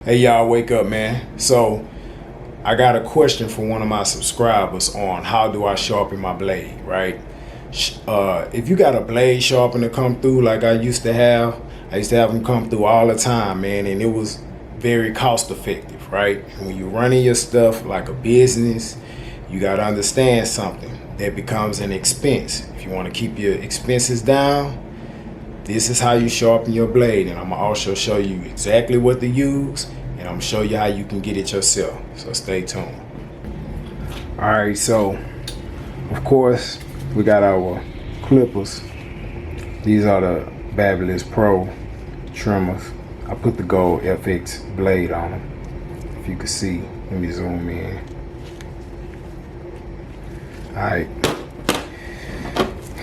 Hey y'all, wake up, man. So I got a question for one of my subscribers on how do I sharpen my blade, right? If you got a blade sharpener come through like I used to have them come through all the time, man, and it was very cost effective, right? When you're running your stuff like a business, you got to understand something. That becomes an expense. If you want to keep your expenses down, this is how you sharpen your blade, and I'm gonna also show you exactly what to use, and I'm gonna show you how you can get it yourself. So stay tuned. All right, so of course we got our clippers. These are the Barber Pro trimmers. I put the gold FX blade on them. If you can see, let me zoom in. All right,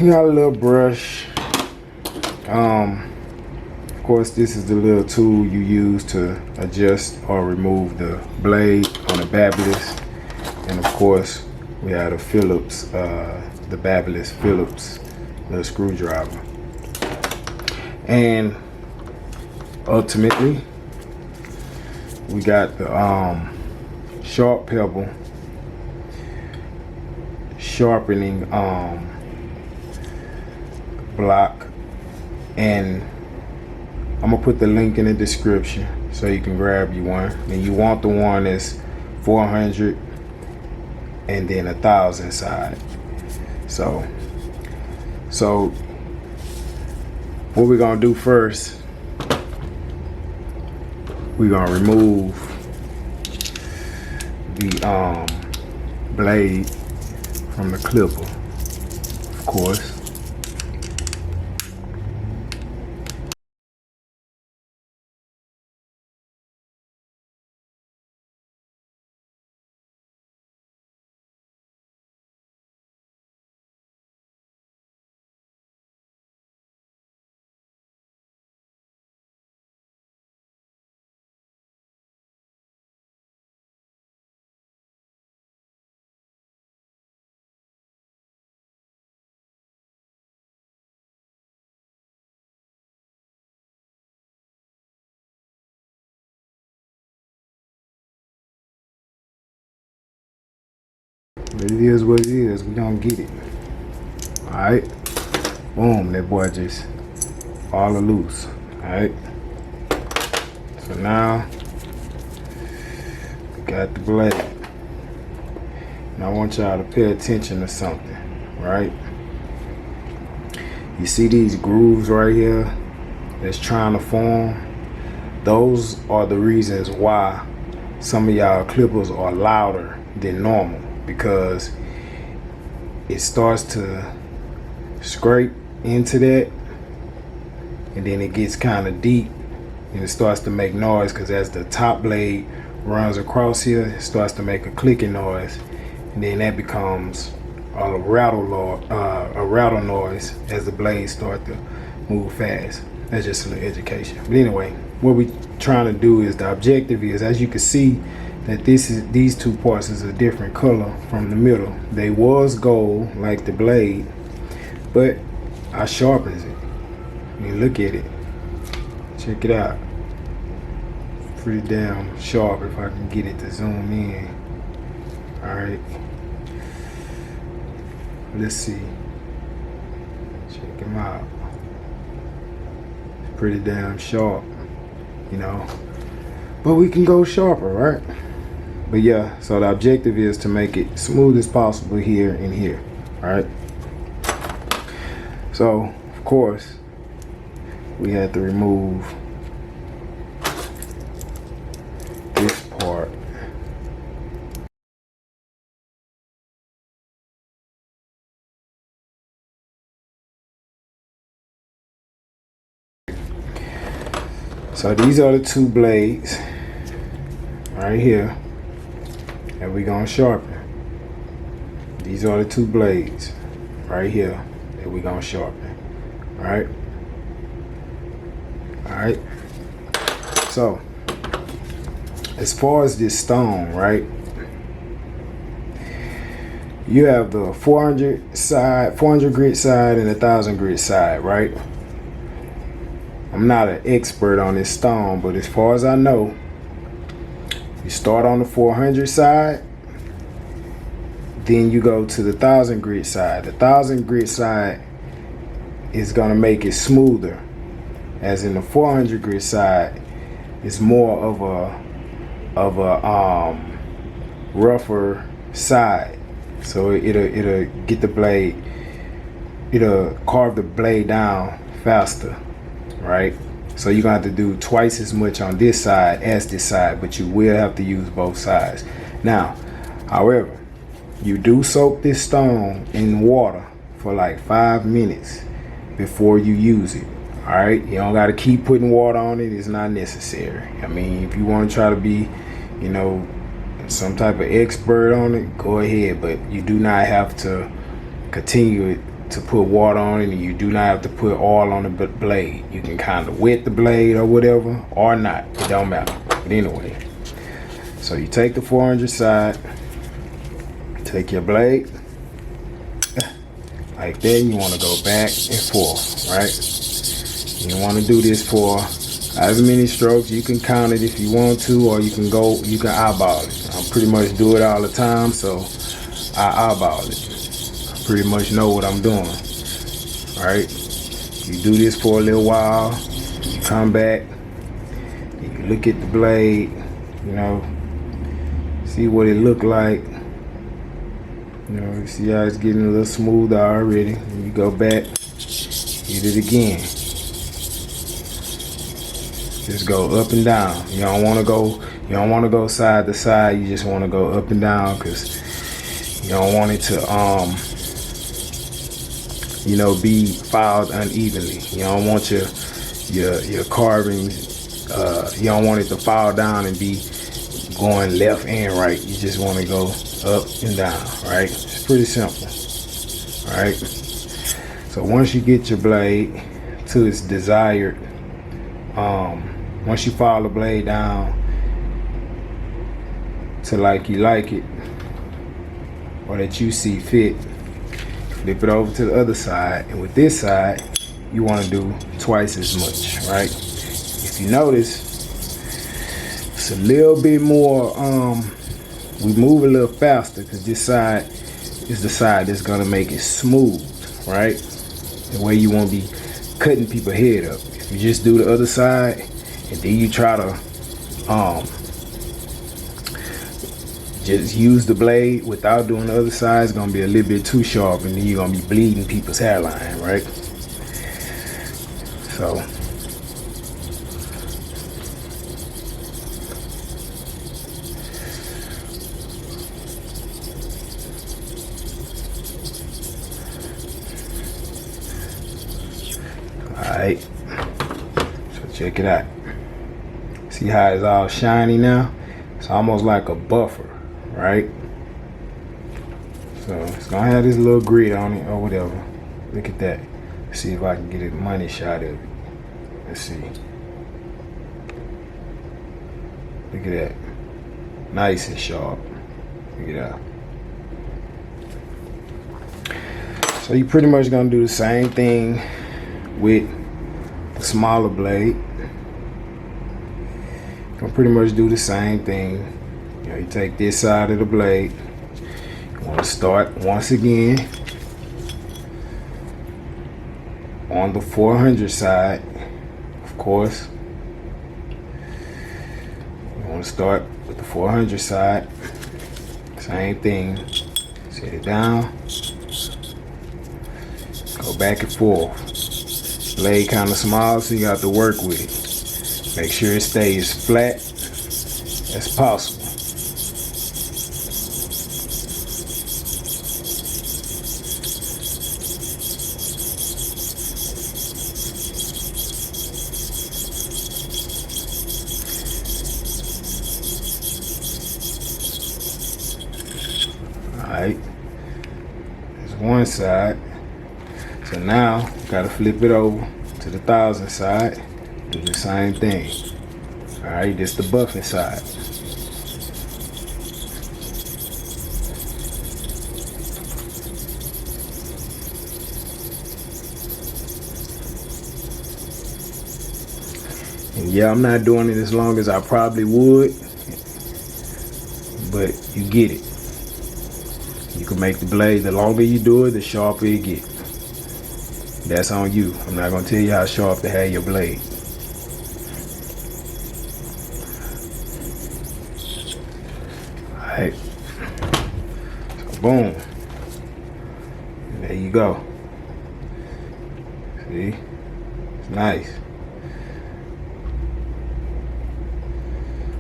you got a little brush. Of course, this is the little tool you use to adjust or remove the blade on the Barber. And of course, we have the Phillips, the Barber Phillips little screwdriver. And ultimately, we got the Sharp Pebble sharpening block, and I'm gonna put the link in the description so you can grab you one. And you want the one that's 400 and then 1,000 side. So what we're gonna do first, we're gonna remove the blade from the clipper, of course. It is what it is. We gonna get it. Alright. Boom. That boy just fall loose. Alright. So now we got the blade. And I want y'all to pay attention to something. Right? You see these grooves right here that's trying to form? Those are the reasons why some of y'all clippers are louder than normal, because it starts to scrape into that, and then it gets kind of deep and it starts to make noise, because as the top blade runs across here, it starts to make a clicking noise, and then that becomes a rattle noise as the blades start to move fast. That's just a little education. But anyway, what we trying to do is, the objective is, as you can see, that these two parts is a different color from the middle. They was gold like the blade, but I sharpens it. I mean, look at it. Check it out. Pretty damn sharp if I can get it to zoom in. Alright. Let's see. Check him out. It's pretty damn sharp, you know. But we can go sharper, right? But yeah, so the objective is to make it smooth as possible here and here. Alright. So, of course, we had to remove this part. So these are the two blades right here that we're gonna sharpen. These are the two blades right here that we're gonna sharpen. Alright? Alright. So as far as this stone, right? You have the 400 grit side and 1,000 grit side, right? I'm not an expert on this stone, but as far as I know, You start on the 400 side, then you go to the 1000 grit side. The 1000 grit side is gonna make it smoother, as in the 400 grit side is more of a rougher side. So it'll get the blade, it'll carve the blade down faster, right? So you're gonna have to do twice as much on this side as this side, but you will have to use both sides. Now, however, you do soak this stone in water for like 5 minutes before you use it. All right, you don't got to keep putting water on it. It's not necessary. I mean, if you want to try to be, you know, some type of expert on it, go ahead, but you do not have to continue to put water on it, and you do not have to put oil on the blade. You can kind of wet the blade or whatever, or not. It don't matter. But anyway, so you take the 400 side, take your blade like that. You want to go back and forth, right? You want to do this for however many strokes. You can count it if you want to, or you can eyeball it. I pretty much do it all the time, so I eyeball it. I pretty much know what I'm doing. All right, you do this for a little while. You come back, you look at the blade, you know, see what it look like. You know, you see how it's getting a little smoother already. And you go back, hit it again. Just go up and down. You don't want to go side to side. You just want to go up and down, because you don't want it to you know, be filed unevenly. You don't want your carving, you don't want it to file down and be going left and right. You just want to go up and down, right? It's pretty simple. All right, so once you get your blade to its desired, once you file the blade down to like you like it, or that you see fit, flip it over to the other side. And with this side, you want to do twice as much, right? If you notice, it's a little bit more, we move a little faster, because this side is the side that's going to make it smooth, right? The way you won't be cutting people's head up. If you just do the other side, and then you try to just use the blade without doing the other side, it's gonna be a little bit too sharp, and then you're gonna be bleeding people's hairline, right? So alright, so check it out. See how it's all shiny now? It's almost like a buffer, right? So it's gonna have this little grit on it or whatever. Look at that. Let's see if I can get a money shot of it. Let's see. Look at that. Nice and sharp. Look at that. So you pretty much gonna do the same thing with the smaller blade. Gonna pretty much do the same thing. You know, you take this side of the blade. You want to start once again on the 400 side, of course. You want to start with the 400 side. Same thing. Set it down. Go back and forth. Blade kind of small, so you got to work with it. Make sure it stays flat as possible. Alright, there's one side. So now, gotta flip it over to the 1000 side. Do the same thing. Alright, this the buffing side. And yeah, I'm not doing it as long as I probably would. but you get it. You can make the blade, the longer you do it, the sharper it gets. That's on you. I'm not gonna tell you how sharp to have your blade. Alright. So boom. There you go. See? It's nice.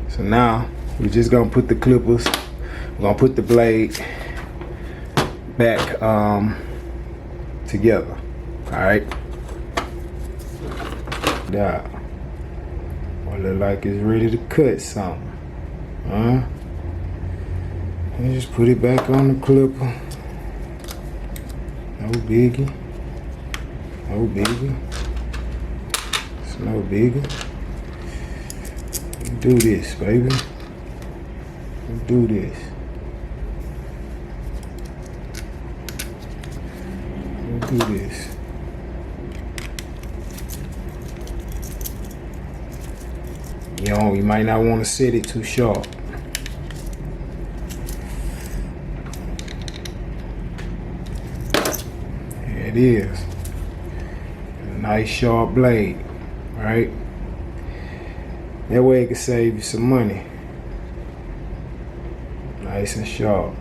So now we're just gonna put the clippers, we're gonna put the blade back together. Alright. That look like it's ready to cut something. And just put it back on the clipper. No biggie. No biggie. It's no biggie. Do this, baby. Do this. Do this. You might not want to set it too sharp. There it is. A nice sharp blade, right? That way it can save you some money. Nice and sharp.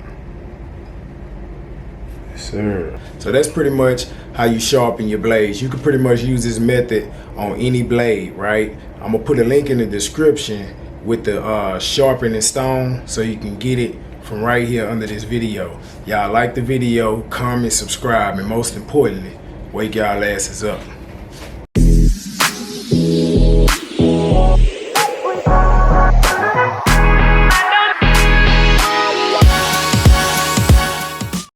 Yes, sir. So that's pretty much how you sharpen your blades. You can pretty much use this method on any blade, right? I'm gonna put a link in the description with the sharpening stone so you can get it from right here under this video. Y'all like the video, comment, subscribe, and most importantly, wake y'all asses up.